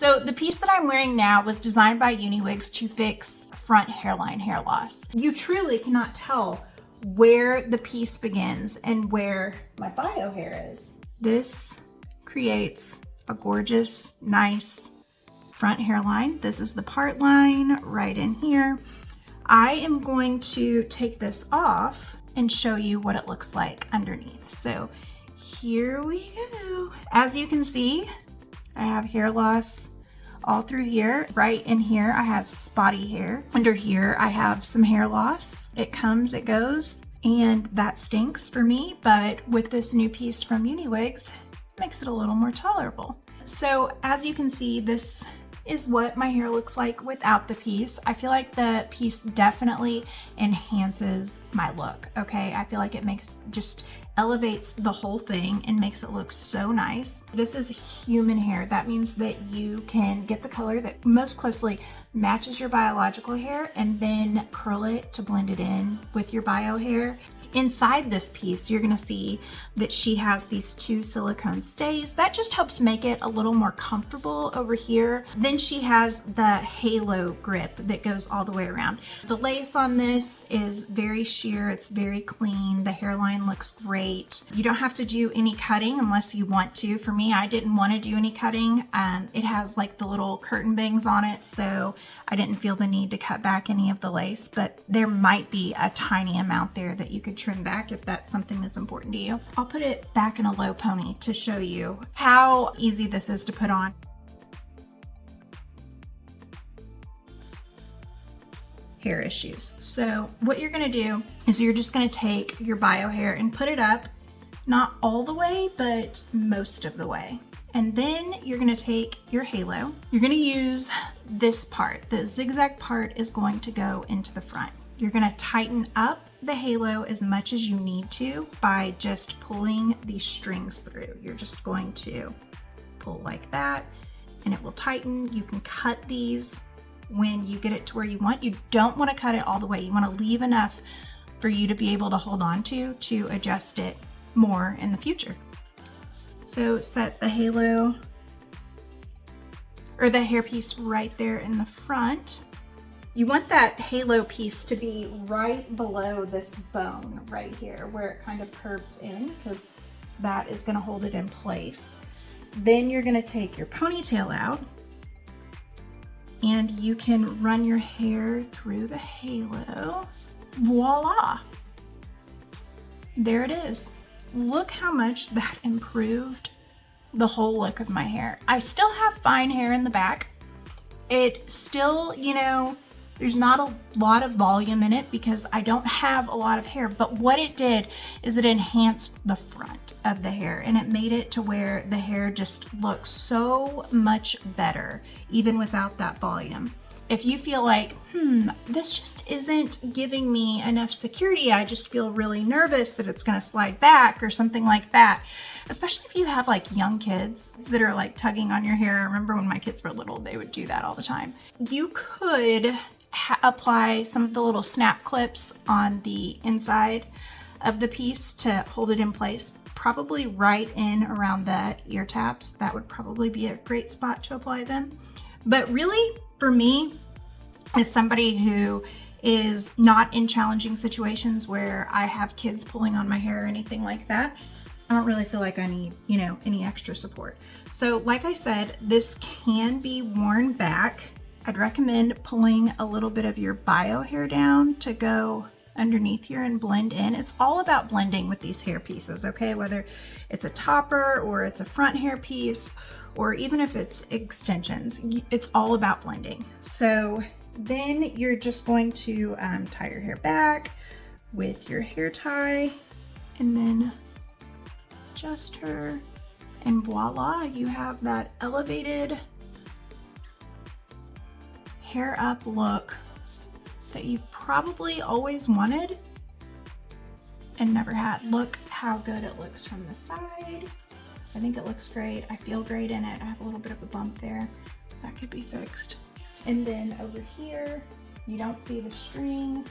So the piece that I'm wearing now was designed by UniWigs to fix front hairline hair loss. You truly cannot tell where the piece begins and where my bio hair is. This creates a gorgeous, nice front hairline. This is the part line right in here. I am going to take this off and show you what it looks like underneath. So here we go. As you can see, I have hair loss all through here. Right in here, I have spotty hair. Under here, I have some hair loss. It comes, it goes, and that stinks for me, but with this new piece from UniWigs, it makes it a little more tolerable. So as you can see, this is what my hair looks like without the piece. I feel like the piece definitely enhances my look, okay? I feel like it just elevates the whole thing and makes it look so nice. This is human hair. That means that you can get the color that most closely matches your biological hair and then curl it to blend it in with your bio hair. Inside this piece, you're gonna see that she has these 2 silicone stays. That just helps make it a little more comfortable over here. Then she has the halo grip that goes all the way around. The lace on this is very sheer, it's very clean. The hairline looks great. You don't have to do any cutting unless you want to. For me, I didn't want to do any cutting. It has like the little curtain bangs on it, so I didn't feel the need to cut back any of the lace, but there might be a tiny amount there that you could trim back if that's something that's important to you. I'll put it back in a low pony to show you how easy this is to put on. Hair issues. So what you're gonna do is you're just gonna take your bio hair and put it up, not all the way, but most of the way. And then you're gonna take your halo. You're gonna use this part. The zigzag part is going to go into the front. You're gonna tighten up the halo as much as you need to by just pulling these strings through. You're just going to pull like that and it will tighten. You can cut these when you get it to where you want. You don't wanna cut it all the way. You wanna leave enough for you to be able to hold on to adjust it more in the future. So set the halo or the hairpiece right there in the front. You want that halo piece to be right below this bone right here where it kind of curves in, because that is going to hold it in place. Then you're going to take your ponytail out and you can run your hair through the halo. Voila! There it is. Look how much that improved the whole look of my hair. I still have fine hair in the back. It still, you know, there's not a lot of volume in it because I don't have a lot of hair, but what it did is it enhanced the front of the hair and it made it to where the hair just looks so much better, even without that volume. If you feel like, this just isn't giving me enough security, I just feel really nervous that it's gonna slide back or something like that, especially if you have like young kids that are like tugging on your hair. I remember when my kids were little, they would do that all the time. You could apply some of the little snap clips on the inside of the piece to hold it in place, probably right in around the ear taps. That would probably be a great spot to apply them. But really, for me, as somebody who is not in challenging situations where I have kids pulling on my hair or anything like that, I don't really feel like I need, you know, any extra support. So like I said, this can be worn back. I'd recommend pulling a little bit of your bio hair down to go underneath here and blend in. It's all about blending with these hair pieces, okay? Whether it's a topper or it's a front hair piece, or even if it's extensions, it's all about blending. So then you're just going to tie your hair back with your hair tie and then adjust her, and voila, you have that elevated hair up look that you've probably always wanted and never had. Look how good it looks from the side. I think it looks great. I feel great in it. I have a little bit of a bump there. That could be fixed. And then over here, you don't see the string.